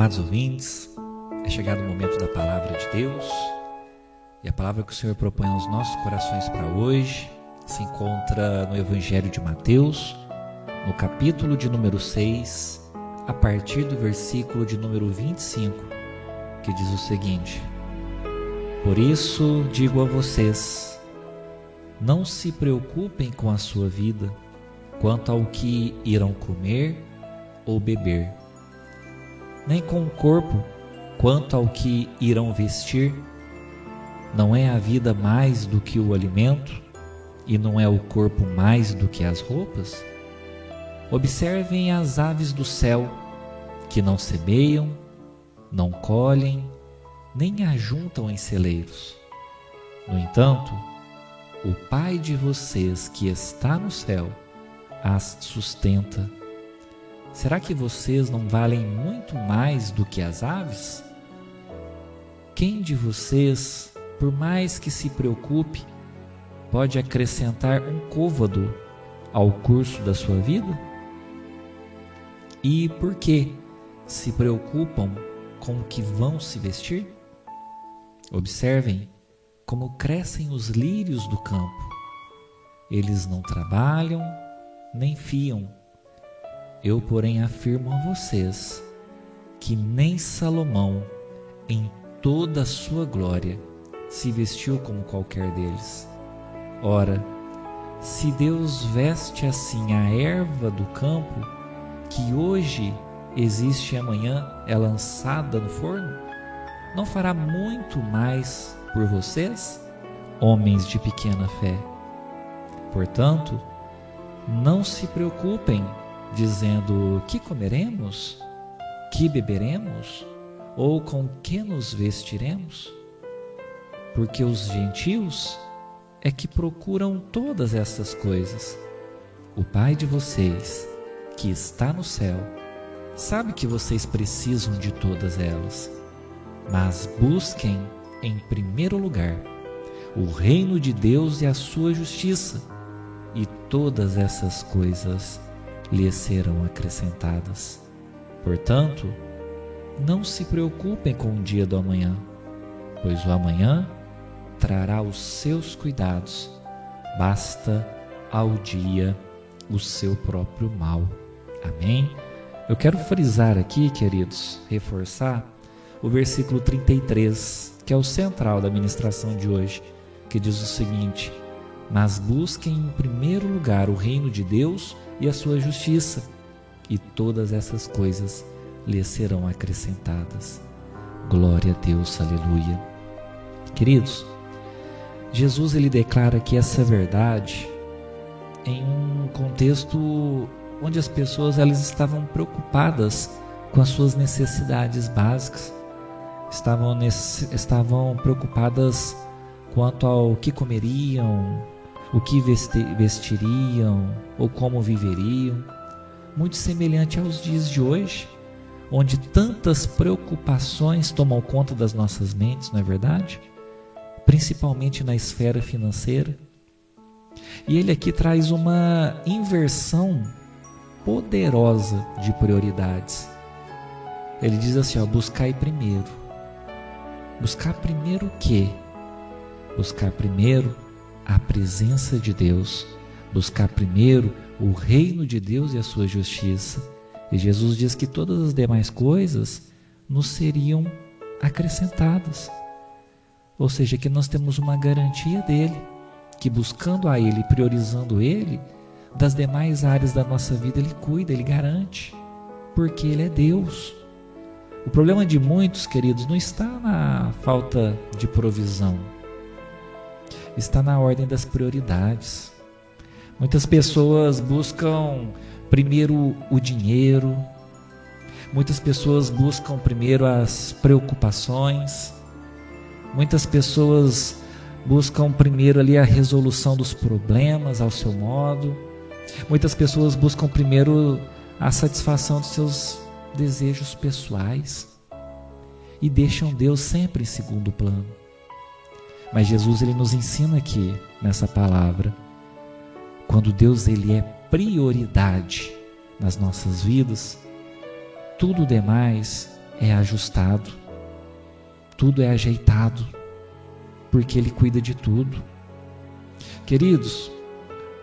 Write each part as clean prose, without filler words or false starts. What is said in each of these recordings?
Amados ouvintes, é chegado o momento da Palavra de Deus, e a palavra que o Senhor propõe aos nossos corações para hoje se encontra no Evangelho de Mateus, no capítulo de número 6, a partir do versículo de número 25, que diz o seguinte: Por isso digo a vocês, não se preocupem com a sua vida, quanto ao que irão comer ou beber, nem com o corpo, quanto ao que irão vestir. Não é a vida mais do que o alimento, e não é o corpo mais do que as roupas? Observem as aves do céu, que não semeiam, não colhem, nem ajuntam em celeiros. No entanto, o Pai de vocês que está no céu as sustenta. Será que vocês não valem muito mais do que as aves? Quem de vocês, por mais que se preocupe, pode acrescentar um côvado ao curso da sua vida? E por que se preocupam com o que vão se vestir? Observem como crescem os lírios do campo. Eles não trabalham, nem fiam. Eu, porém, afirmo a vocês que nem Salomão, em toda a sua glória, se vestiu como qualquer deles. Ora, se Deus veste assim a erva do campo, que hoje existe e amanhã é lançada no forno, não fará muito mais por vocês, homens de pequena fé? Portanto, não se preocupem, dizendo: que comeremos? Que beberemos? Ou com que nos vestiremos? Porque os gentios é que procuram todas essas coisas. O Pai de vocês, que está no céu, sabe que vocês precisam de todas elas. Mas busquem em primeiro lugar o reino de Deus e a sua justiça, e todas essas coisas lhes serão acrescentadas. Portanto, não se preocupem com o dia do amanhã, pois o amanhã trará os seus cuidados. Basta ao dia o seu próprio mal. Amém? Eu quero frisar aqui, queridos, reforçar o versículo 33, que é o central da ministração de hoje, que diz o seguinte: mas busquem em primeiro lugar o reino de Deus e a sua justiça, e todas essas coisas lhes serão acrescentadas. Glória a Deus, aleluia. Queridos, Jesus ele declara aqui essa verdade em um contexto onde as pessoas elas estavam preocupadas com as suas necessidades básicas, estavam preocupadas quanto ao que comeriam, o que vestiriam ou como viveriam, muito semelhante aos dias de hoje, onde tantas preocupações tomam conta das nossas mentes, não é verdade? Principalmente na esfera financeira. E ele aqui traz uma inversão poderosa de prioridades. Ele diz assim, buscai primeiro. Buscar primeiro o quê? Buscar primeiro a presença de Deus, buscar primeiro o reino de Deus e a sua justiça. E Jesus diz que todas as demais coisas nos seriam acrescentadas. Ou seja, que nós temos uma garantia dele, que buscando a ele, priorizando ele, das demais áreas da nossa vida ele cuida, ele garante, porque ele é Deus. O problema de muitos, queridos, não está na falta de provisão, está na ordem das prioridades. Muitas pessoas buscam primeiro o dinheiro, muitas pessoas buscam primeiro as preocupações, muitas pessoas buscam primeiro ali a resolução dos problemas ao seu modo, muitas pessoas buscam primeiro a satisfação dos seus desejos pessoais e deixam Deus sempre em segundo plano. Mas Jesus ele nos ensina aqui nessa palavra, quando Deus ele é prioridade nas nossas vidas, tudo demais é ajustado, tudo é ajeitado, porque Ele cuida de tudo. Queridos,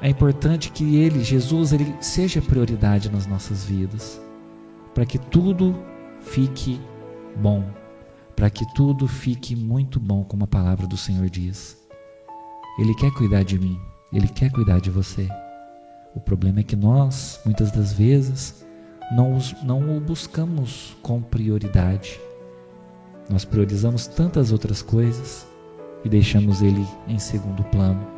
é importante que Jesus, Ele seja prioridade nas nossas vidas, para que tudo fique bom, para que tudo fique muito bom, como a palavra do Senhor diz. Ele quer cuidar de mim, Ele quer cuidar de você. O problema é que nós, muitas das vezes, não o buscamos com prioridade. Nós priorizamos tantas outras coisas e deixamos Ele em segundo plano.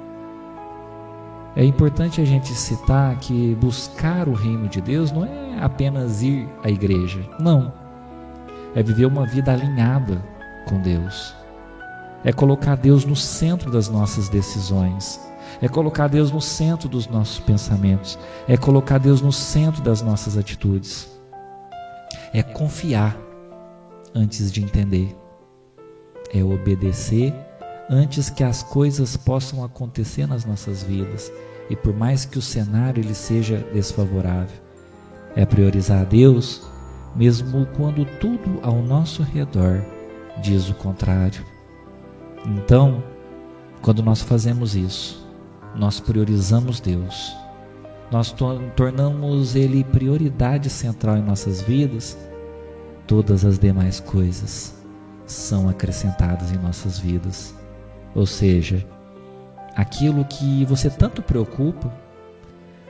É importante a gente citar que buscar o reino de Deus não é apenas ir à igreja, não. É viver uma vida alinhada com Deus. É colocar Deus no centro das nossas decisões. É colocar Deus no centro dos nossos pensamentos. É colocar Deus no centro das nossas atitudes. É confiar antes de entender. É obedecer antes que as coisas possam acontecer nas nossas vidas. E por mais que o cenário ele seja desfavorável, é priorizar a Deus, mesmo quando tudo ao nosso redor diz o contrário. Então, quando nós fazemos isso, nós priorizamos Deus, nós tornamos Ele prioridade central em nossas vidas, todas as demais coisas são acrescentadas em nossas vidas. Ou seja, aquilo que você tanto preocupa,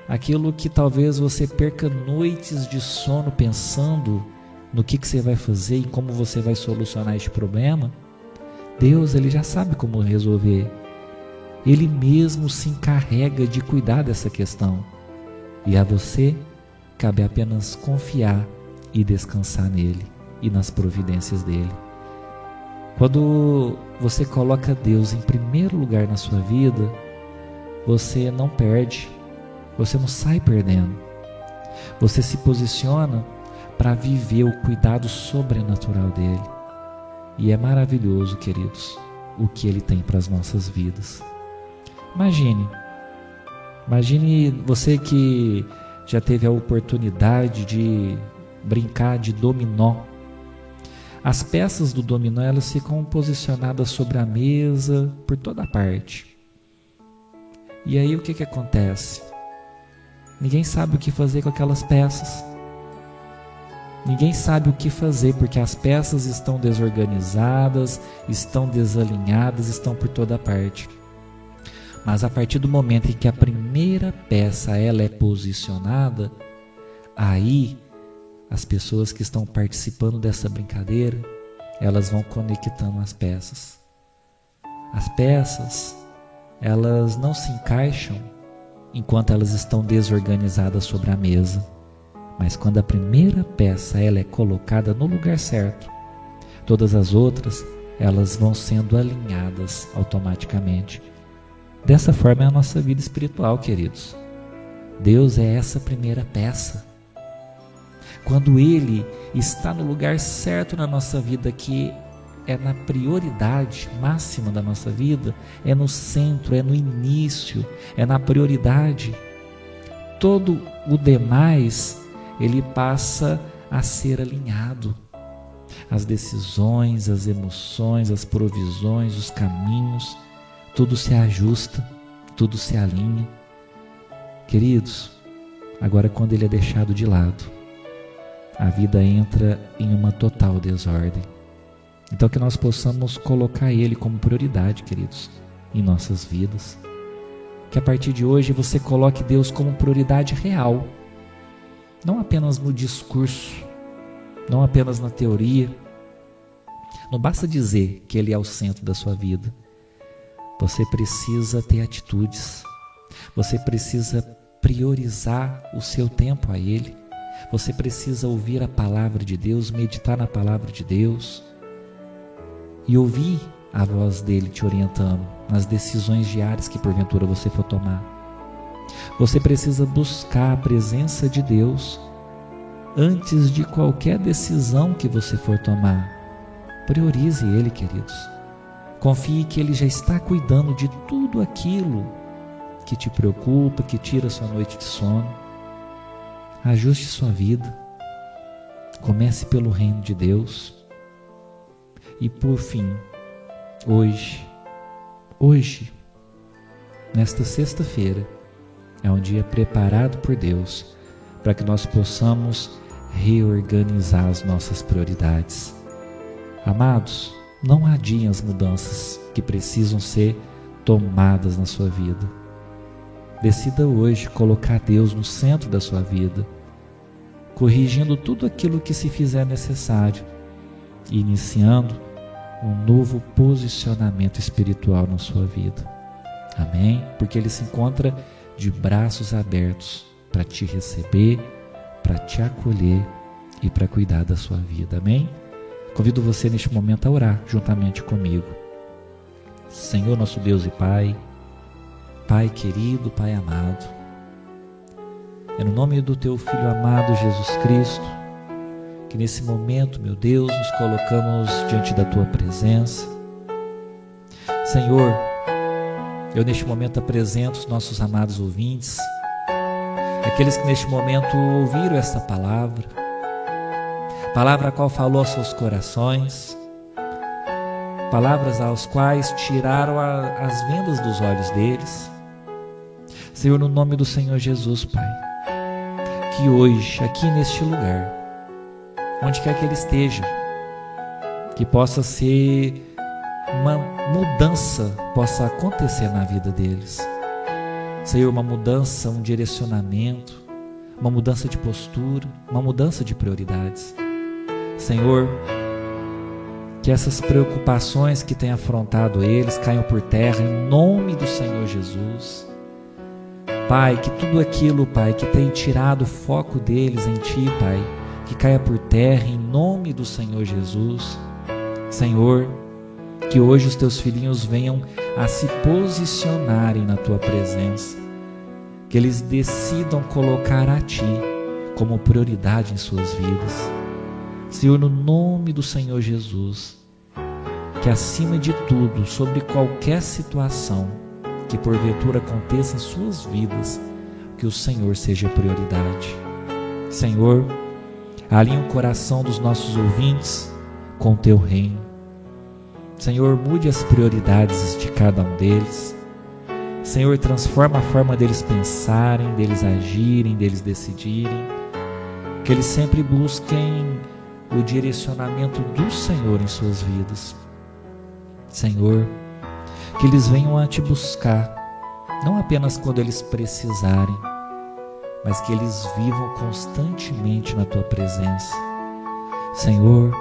aquilo que talvez você perca noites de sono pensando no que você vai fazer e como você vai solucionar este problema, Deus, Ele já sabe como resolver. Ele mesmo se encarrega de cuidar dessa questão. E a você cabe apenas confiar e descansar nele e nas providências dele. Quando você coloca Deus em primeiro lugar na sua vida, você não perde, você não sai perdendo. Você se posiciona para viver o cuidado sobrenatural dele. E é maravilhoso, queridos, o que ele tem para as nossas vidas. Imagine você que já teve a oportunidade de brincar de dominó. As peças do dominó, elas ficam posicionadas sobre a mesa por toda parte. E aí o que acontece? Ninguém sabe o que fazer com aquelas peças. Ninguém sabe o que fazer porque as peças estão desorganizadas, estão desalinhadas, estão por toda parte. Mas a partir do momento em que a primeira peça ela é posicionada, aí as pessoas que estão participando dessa brincadeira, elas vão conectando as peças. As peças, elas não se encaixam enquanto elas estão desorganizadas sobre a mesa. Mas quando a primeira peça ela é colocada no lugar certo, todas as outras elas vão sendo alinhadas automaticamente. Dessa forma é a nossa vida espiritual, queridos. Deus é essa primeira peça. Quando Ele está no lugar certo na nossa vida, que é na prioridade máxima da nossa vida, é no centro, é no início, é na prioridade, todo o demais ele passa a ser alinhado. As decisões, as emoções, as provisões, os caminhos, tudo se ajusta, tudo se alinha. Queridos, agora quando ele é deixado de lado, a vida entra em uma total desordem. Então que nós possamos colocar ele como prioridade, queridos, em nossas vidas. Que a partir de hoje você coloque Deus como prioridade real. Não apenas no discurso, não apenas na teoria. Não basta dizer que Ele é o centro da sua vida. Você precisa ter atitudes. Você precisa priorizar o seu tempo a Ele. Você precisa ouvir a palavra de Deus, meditar na palavra de Deus e ouvir a voz dEle te orientando nas decisões diárias que porventura você for tomar. Você precisa buscar a presença de Deus antes de qualquer decisão que você for tomar. Priorize Ele, queridos. Confie que Ele já está cuidando de tudo aquilo que te preocupa, que tira sua noite de sono. Ajuste sua vida. Comece pelo reino de Deus. E por fim, hoje, nesta sexta-feira, é um dia preparado por Deus para que nós possamos reorganizar as nossas prioridades. Amados, não adiem as mudanças que precisam ser tomadas na sua vida. Decida hoje colocar Deus no centro da sua vida, corrigindo tudo aquilo que se fizer necessário e iniciando um novo posicionamento espiritual na sua vida. Amém? Porque Ele se encontra de braços abertos para te receber, para te acolher e para cuidar da sua vida. Amém? Convido você neste momento a orar juntamente comigo. Senhor nosso Deus e Pai, Pai querido, Pai amado, é no nome do Teu Filho amado Jesus Cristo que nesse momento, meu Deus, nos colocamos diante da Tua presença. Senhor, eu neste momento apresento os nossos amados ouvintes, aqueles que neste momento ouviram esta palavra a qual falou aos seus corações, palavras aos quais tiraram as vendas dos olhos deles. Senhor, no nome do Senhor Jesus, Pai, que hoje, aqui neste lugar, onde quer que Ele esteja, que possa ser uma mudança, possa acontecer na vida deles. Senhor, uma mudança, um direcionamento, uma mudança de postura, uma mudança de prioridades. Senhor, que essas preocupações que têm afrontado eles caiam por terra em nome do Senhor Jesus. Pai, que tudo aquilo, Pai, que tem tirado o foco deles em Ti, Pai, que caia por terra em nome do Senhor Jesus. Senhor, que hoje os Teus filhinhos venham a se posicionarem na Tua presença, que eles decidam colocar a Ti como prioridade em suas vidas. Senhor, no nome do Senhor Jesus, que acima de tudo, sobre qualquer situação que porventura aconteça em suas vidas, que o Senhor seja prioridade. Senhor, alinha o coração dos nossos ouvintes com o Teu reino. Senhor, mude as prioridades de cada um deles. Senhor, transforma a forma deles pensarem, deles agirem, deles decidirem. Que eles sempre busquem o direcionamento do Senhor em suas vidas. Senhor, que eles venham a Te buscar, não apenas quando eles precisarem, mas que eles vivam constantemente na Tua presença. Senhor,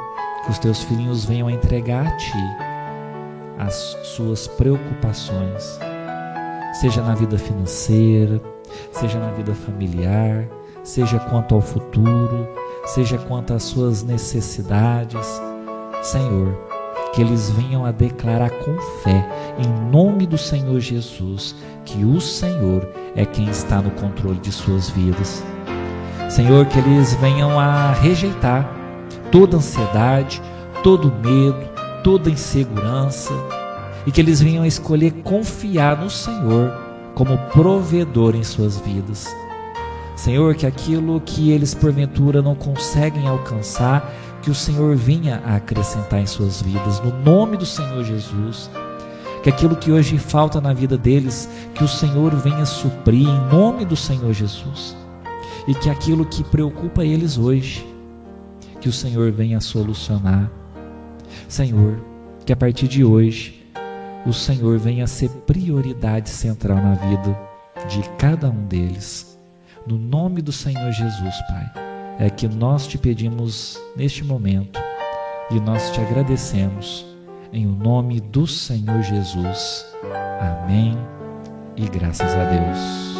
que os Teus filhinhos venham a entregar a Ti as suas preocupações, seja na vida financeira, seja na vida familiar, seja quanto ao futuro, seja quanto às suas necessidades. Senhor, que eles venham a declarar com fé, em nome do Senhor Jesus, que o Senhor é quem está no controle de suas vidas. Senhor, que eles venham a rejeitar toda ansiedade, todo medo, toda insegurança, e que eles venham a escolher confiar no Senhor como provedor em suas vidas. Senhor, que aquilo que eles porventura não conseguem alcançar, que o Senhor venha a acrescentar em suas vidas, no nome do Senhor Jesus. Que aquilo que hoje falta na vida deles, que o Senhor venha suprir em nome do Senhor Jesus. E que aquilo que preocupa eles hoje, que o Senhor venha a solucionar. Senhor, que a partir de hoje, o Senhor venha a ser prioridade central na vida de cada um deles. No nome do Senhor Jesus, Pai, é que nós Te pedimos neste momento e nós Te agradecemos em o nome do Senhor Jesus. Amém e graças a Deus.